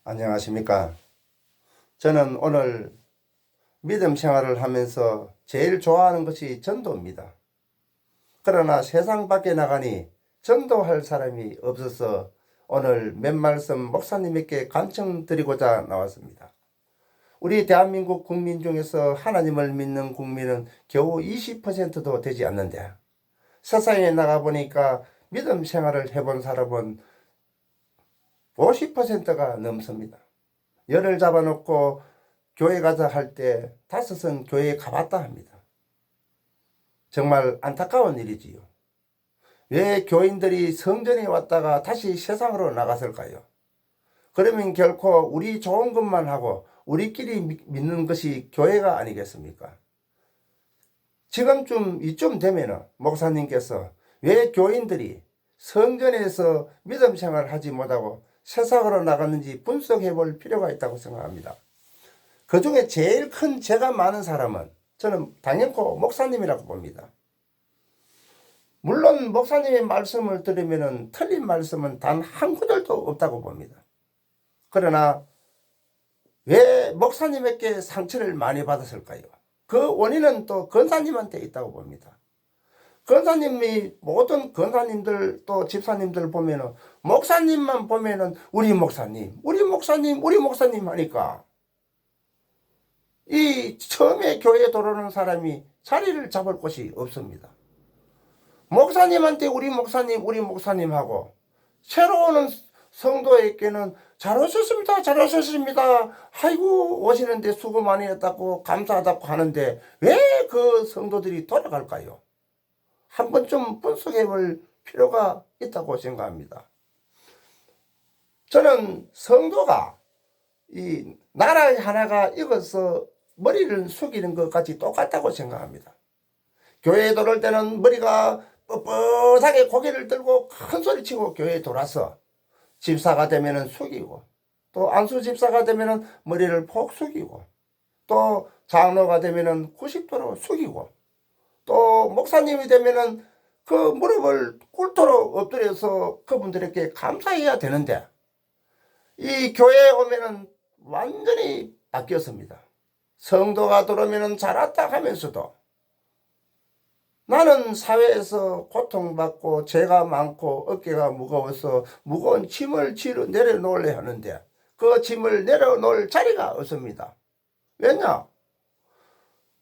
안녕하십니까. 저는 오늘 믿음 생활을 하면서 제일 좋아하는 것이 전도입니다. 그러나 세상 밖에 나가니 전도할 사람이 없어서 오늘 몇 말씀 목사님에게 간청드리고자 나왔습니다. 우리 대한민국 국민 중에서 하나님을 믿는 국민은 겨우 20%도 되지 않는데 세상에 나가보니까 믿음 생활을 해본 사람은 50%가 넘습니다. 열을 잡아놓고 교회 가자 할 때 5은 교회에 가봤다 합니다. 정말 안타까운 일이지요. 왜 교인들이 성전에 왔다가 다시 세상으로 나갔을까요? 그러면 결코 우리 좋은 것만 하고 우리끼리 믿는 것이 교회가 아니겠습니까? 지금쯤 이쯤 되면 목사님께서 왜 교인들이 성전에서 믿음 생활을 하지 못하고 세상으로 나갔는지 분석해 볼 필요가 있다고 생각합니다. 그 중에 제일 큰 죄가 많은 사람은 저는 당연코 목사님이라고 봅니다. 물론 목사님의 말씀을 들으면 틀린 말씀은 단 한 구절도 없다고 봅니다. 그러나 왜 목사님에게 상처를 많이 받았을까요? 그 원인은 또 권사님한테 있다고 봅니다. 권사님이 모든 권사님들 또 집사님들 보면은 목사님만 보면은 우리 목사님 하니까 이 처음에 교회에 들어오는 사람이 자리를 잡을 곳이 없습니다. 목사님한테 우리 목사님 하고 새로 오는 성도에게는 잘 오셨습니다. 아이고 오시는데 수고 많이 했다고 감사하다고 하는데 왜 그 성도들이 돌아갈까요? 한 번쯤 분석해 볼 필요가 있다고 생각합니다. 저는 성도가 이 나라 하나가 익어서 머리를 숙이는 것까지 똑같다고 생각합니다. 교회에 들어올 때는 머리가 뻣뻣하게 고개를 들고 큰 소리 치고 교회에 돌아서 집사가 되면은 숙이고 또 안수 집사가 되면은 머리를 폭 숙이고 또 장로가 되면은 90도로 숙이고 또 목사님이 되면은 그 무릎을 꿇도록 엎드려서 그분들에게 감사해야 되는데 이 교회에 오면은 완전히 바뀌었습니다. 성도가 들어오면은 잘 왔다 하면서도 나는 사회에서 고통받고 죄가 많고 어깨가 무거워서 무거운 짐을 내려놓으려 하는데 그 짐을 내려놓을 자리가 없습니다. 왜냐?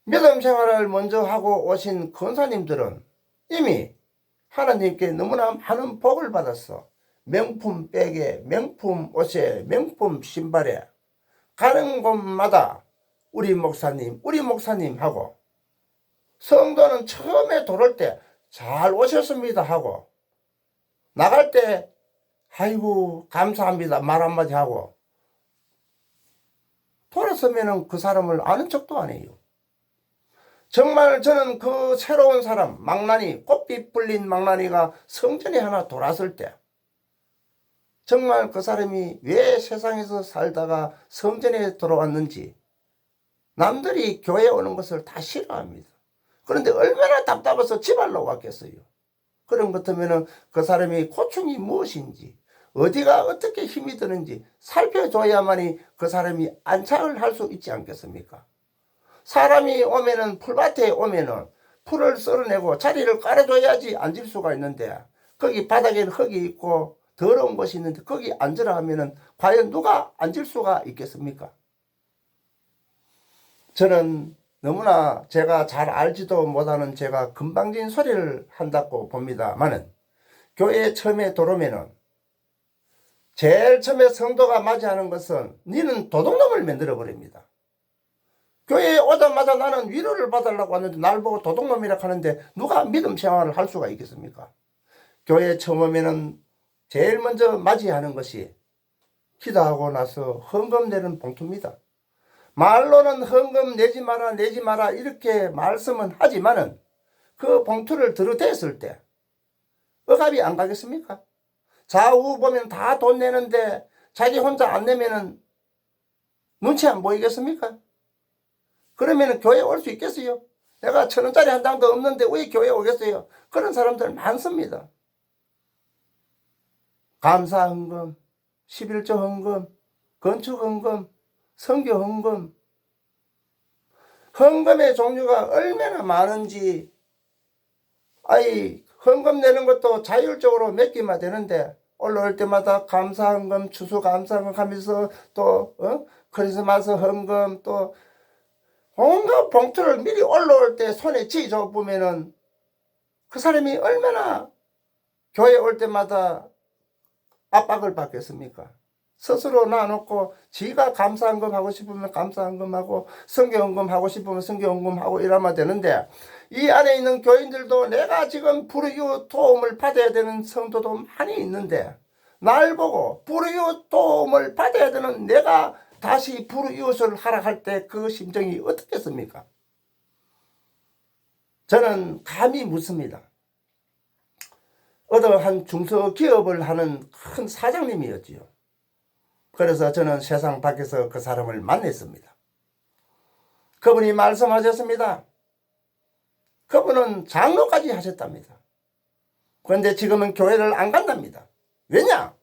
믿음 생활을 먼저 하고 오신 권사님들은 이미 하나님께 너무나 많은 복을 받았어. 명품 백에, 명품 옷에, 명품 신발에 가는 곳마다 우리 목사님 하고 성도는 처음에 들어올 때 잘 오셨습니다 하고 나갈 때 아이고 감사합니다 말 한마디 하고 돌아서면은 그 사람을 아는 척도 안 해요. 정말 저는 그 새로운 사람 망나니 꽃빛 불린 망나니가 성전에 하나 돌았을 때 정말 그 사람이 왜 세상에서 살다가 성전에 들어왔는지 남들이 교회에 오는 것을 다 싫어합니다. 그런데 얼마나 답답해서 지발로 왔겠어요. 그런 것 같으면 그 사람이 고충이 무엇인지 어디가 어떻게 힘이 드는지 살펴줘야만이 그 사람이 안착을 할 수 있지 않겠습니까? 사람이 오면은 풀밭에 오면은 풀을 썰어내고 자리를 깔아줘야지 앉을 수가 있는데 거기 바닥에는 흙이 있고 더러운 것이 있는데 거기 앉으라 하면은 과연 누가 앉을 수가 있겠습니까? 저는 너무나 제가 잘 알지도 못하는 제가 금방진 소리를 한다고 봅니다만은 교회에 처음에 들어오면은 제일 처음에 성도가 맞이하는 것은 니는 도둑놈을 만들어 버립니다. 교회에 오자마자 나는 위로를 받으려고 하는데 날 보고 도둑놈이라 하는데 누가 믿음 생활을 할 수가 있겠습니까? 교회에 처음 오면은 제일 먼저 맞이하는 것이 기도하고 나서 헌금 내는 봉투입니다. 말로는 헌금 내지 마라 이렇게 말씀은 하지만은 그 봉투를 들어댔을 때 억압이 안 가겠습니까? 좌우 보면 다 돈 내는데 자기 혼자 안 내면은 눈치 안 보이겠습니까? 그러면은 교회에 올 수 있겠어요? 내가 1,000원짜리 한 장도 없는데 왜 교회에 오겠어요? 그런 사람들 많습니다. 감사 헌금, 11조 헌금, 건축헌금, 선교헌금, 헌금의 종류가 얼마나 많은지, 아이 헌금 내는 것도 자율적으로 몇 개만 되는데 올라올 때마다 감사헌금, 추수감사헌금 하면서 또 크리스마스 헌금, 또 온갖 봉투를 미리 올라올 때 손에 쥐줘 보면은 그 사람이 얼마나 교회 올 때마다 압박을 받겠습니까? 스스로 놔놓고 지가 감사헌금 하고 싶으면 감사헌금 하고 선교헌금 하고 싶으면 선교헌금 하고 이러면 되는데, 이 안에 있는 교인들도 내가 지금 불의의 도움을 받아야 되는 성도도 많이 있는데 날 보고 불의의 도움을 받아야 되는 내가 다시 불의웃을 하라 할 때 그 심정이 어떻겠습니까? 저는 감히 묻습니다. 어떠한 중소기업을 하는 큰 사장님이었지요. 그래서 저는 세상 밖에서 그 사람을 만났습니다. 그분이 말씀하셨습니다. 그분은 장로까지 하셨답니다. 그런데 지금은 교회를 안 간답니다. 왜냐?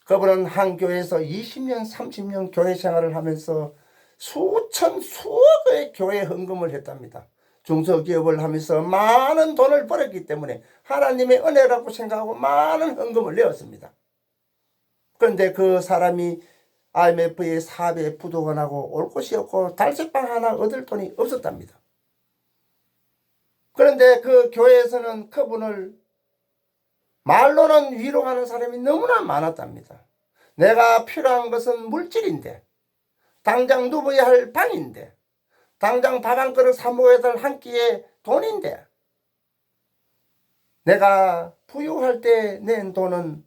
그분은 한 교회에서 20년, 30년 교회 생활을 하면서 수천, 수억의 교회 헌금을 했답니다. 중소기업을 하면서 많은 돈을 벌었기 때문에 하나님의 은혜라고 생각하고 많은 헌금을 내었습니다. 그런데 그 사람이 IMF의 사업에 부도가 올 곳이 없고 달새빵 하나 얻을 돈이 없었답니다. 그런데 그 교회에서는 그분을 말로는 위로하는 사람이 너무나 많았답니다. 내가 필요한 것은 물질인데, 당장 누워야 할 방인데, 당장 밥 한 그릇 사 먹어야 될 한 끼의 돈인데, 내가 부유할 때 낸 돈은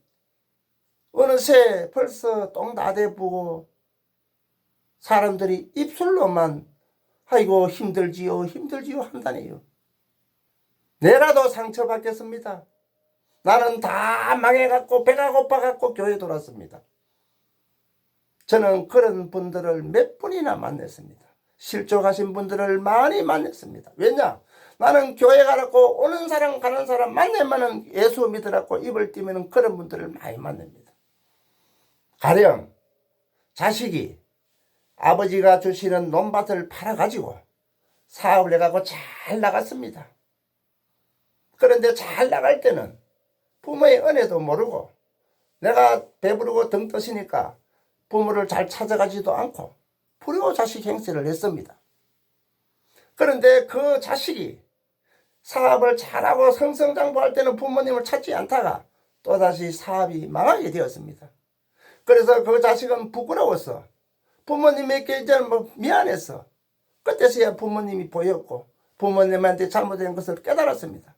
어느새 벌써 똥 다 대부고 사람들이 입술로만 아이고 힘들지요 힘들지요 한다네요. 내라도 상처받겠습니다. 나는 다 망해갖고 배가 고파갖고 교회 돌았습니다. 저는 그런 분들을 몇 분이나 만났습니다. 실족하신 분들을 많이 만났습니다. 왜냐? 나는 교회 가라고 오는 사람 가는 사람 만나면은 예수 믿으라고 입을 띄면 그런 분들을 많이 만납니다. 가령 자식이 아버지가 주시는 논밭을 팔아가지고 사업을 해가고 잘 나갔습니다. 그런데 잘 나갈 때는 부모의 은혜도 모르고 내가 배부르고 등 떠시니까 부모를 잘 찾아가지도 않고 불효 자식 행세를 했습니다. 그런데 그 자식이 사업을 잘하고 성성장구할 때는 부모님을 찾지 않다가 또다시 사업이 망하게 되었습니다. 그래서 그 자식은 부끄러워서 부모님에게 이제 미안해서 그때서야 부모님이 보였고 부모님한테 잘못된 것을 깨달았습니다.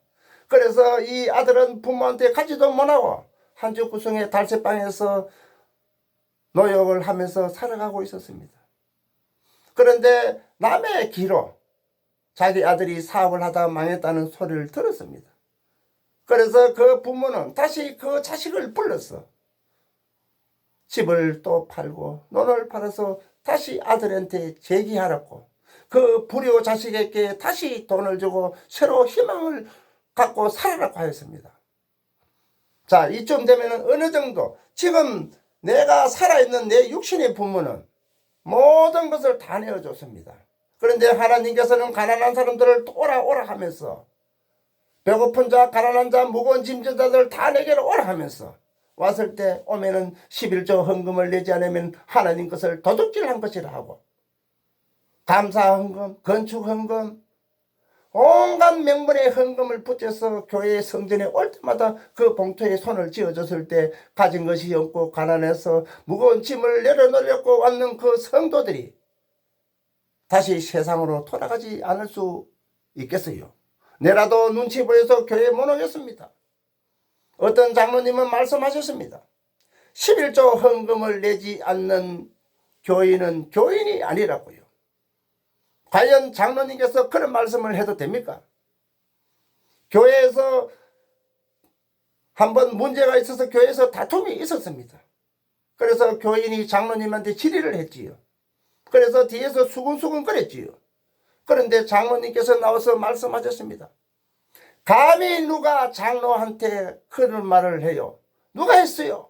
그래서 이 아들은 부모한테 가지도 못하고 한 주 구성의 달새방에서 노역을 하면서 살아가고 있었습니다. 그런데 남의 귀로 자기 아들이 사업을 하다가 망했다는 소리를 들었습니다. 그래서 그 부모는 다시 그 자식을 불렀어. 집을 또 팔고 논을 팔아서 다시 아들한테 재기하라고 그 불효 자식에게 다시 돈을 주고 새로 희망을 갖고 살아라고 하였습니다. 자, 이쯤 되면 어느 정도 지금 내가 살아있는 내 육신의 부모는 모든 것을 다 내어줬습니다. 그런데 하나님께서는 가난한 사람들을 오라 오라 하면서 배고픈 자 가난한 자 무거운 짐진 자들 다 내게로 오라 하면서 왔을 때 오면은 11조 헌금을 내지 않으면 하나님 것을 도둑질한 것이라 하고 감사 헌금, 건축 헌금, 온갖 명분의 헌금을 붙여서 교회 성전에 올 때마다 그 봉투에 손을 쥐어줬을 때 가진 것이 없고 가난해서 무거운 짐을 내려놓으려고 왔는 그 성도들이 다시 세상으로 돌아가지 않을 수 있겠어요. 내라도 눈치 보여서 교회에 못 오겠습니다. 어떤 장로님은 말씀하셨습니다. 11조 헌금을 내지 않는 교인은 교인이 아니라고요. 과연 장로님께서 그런 말씀을 해도 됩니까? 교회에서 한번 문제가 있어서 교회에서 다툼이 있었습니다. 그래서 교인이 장로님한테 질의를 했지요. 그래서 뒤에서 수근수근 거렸지요. 그런데 장로님께서 나와서 말씀하셨습니다. 감히 누가 장로한테 그런 말을 해요? 누가 했어요?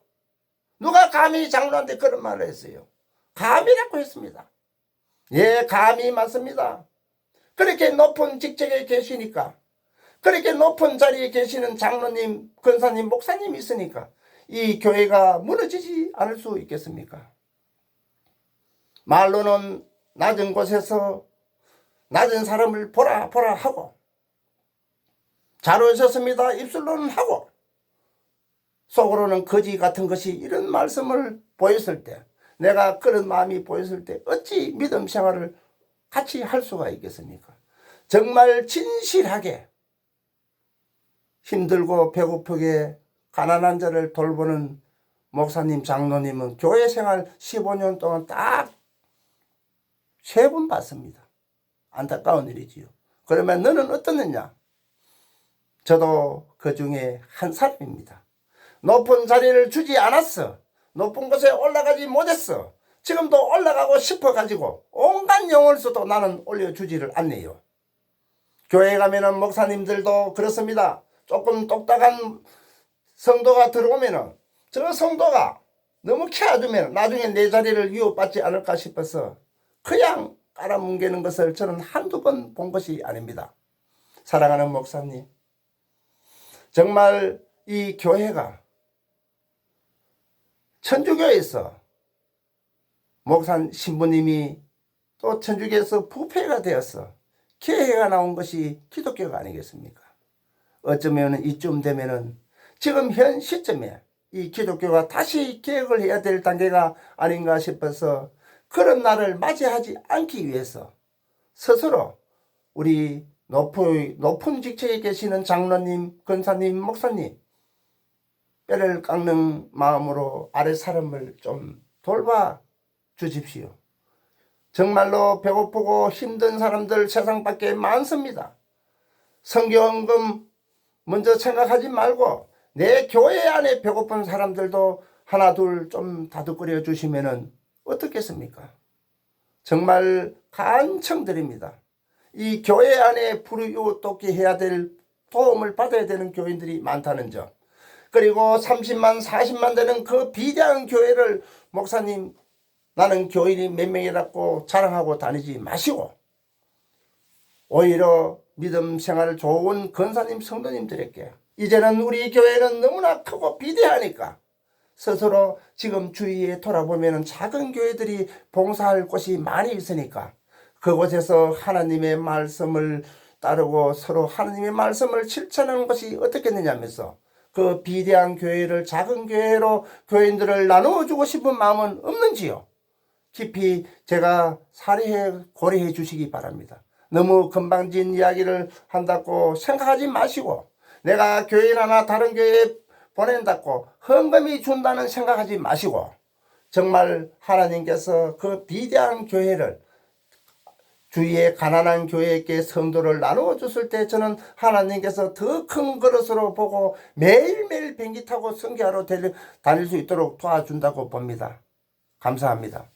누가 감히 장로한테 그런 말을 했어요? 감이라고 했습니다. 예, 감이 맞습니다. 그렇게 높은 직책에 계시니까, 그렇게 높은 자리에 계시는 장로님, 권사님, 목사님이 있으니까 이 교회가 무너지지 않을 수 있겠습니까? 말로는 낮은 곳에서 낮은 사람을 보라 보라 하고, 잘 오셨습니다 입술로는 하고, 속으로는 거지 같은 것이, 이런 말씀을 보였을 때, 내가 그런 마음이 보였을 때 어찌 믿음 생활을 같이 할 수가 있겠습니까? 정말 진실하게 힘들고 배고프게 가난한 자를 돌보는 목사님, 장로님은 교회 생활 15년 동안 딱 3분 봤습니다. 안타까운 일이지요. 그러면 너는 어떻느냐? 저도 그 중에 한 사람입니다. 높은 자리를 주지 않았어. 높은 곳에 올라가지 못했어. 지금도 올라가고 싶어가지고 온갖 영을 써도 나는 올려주지를 않네요. 교회에 가면은 목사님들도 그렇습니다. 조금 똑딱한 성도가 들어오면은 저 성도가 너무 키워주면 나중에 내 자리를 위협받지 않을까 싶어서 그냥 깔아뭉개는 것을 저는 한두 번 본 것이 아닙니다. 사랑하는 목사님, 정말 이 교회가 천주교에서 목사 신부님이 또 천주교에서 부패가 되어서 개해가 나온 것이 기독교가 아니겠습니까? 어쩌면 이쯤 되면은 지금 현 시점에 이 기독교가 다시 개혁을 해야 될 단계가 아닌가 싶어서 그런 날을 맞이하지 않기 위해서 스스로 우리 높은 직책에 계시는 장로님, 권사님, 목사님 뼈를 깎는 마음으로 아래 사람을 좀 돌봐 주십시오. 정말로 배고프고 힘든 사람들 세상 밖에 많습니다. 선교헌금 먼저 생각하지 말고 내 교회 안에 배고픈 사람들도 하나 둘 좀 다독거려 주시면은 어떻겠습니까? 정말 간청드립니다. 이 교회 안에 불우이웃 돕기 해야 될, 도움을 받아야 되는 교인들이 많다는 점, 그리고 30만 40만 되는 그 비대한 교회를 목사님 나는 교인이 몇 명이라고 자랑하고 다니지 마시고, 오히려 믿음 생활 좋은 권사님 성도님들에게 이제는 우리 교회는 너무나 크고 비대하니까 스스로 지금 주위에 돌아보면 작은 교회들이 봉사할 곳이 많이 있으니까 그곳에서 하나님의 말씀을 따르고 서로 하나님의 말씀을 실천하는 것이 어떻겠느냐면서 그 비대한 교회를 작은 교회로 교인들을 나누어주고 싶은 마음은 없는지요? 깊이 제가 고려해 주시기 바랍니다. 너무 건방진 이야기를 한다고 생각하지 마시고, 내가 교인 하나 다른 교회에 보낸다고 헌금이 준다는 생각하지 마시고, 정말 하나님께서 그 비대한 교회를 주위에 가난한 교회에게 성도를 나누어 줬을 때 저는 하나님께서 더 큰 그릇으로 보고 매일매일 비행기 타고 선교하러 다닐 수 있도록 도와준다고 봅니다. 감사합니다.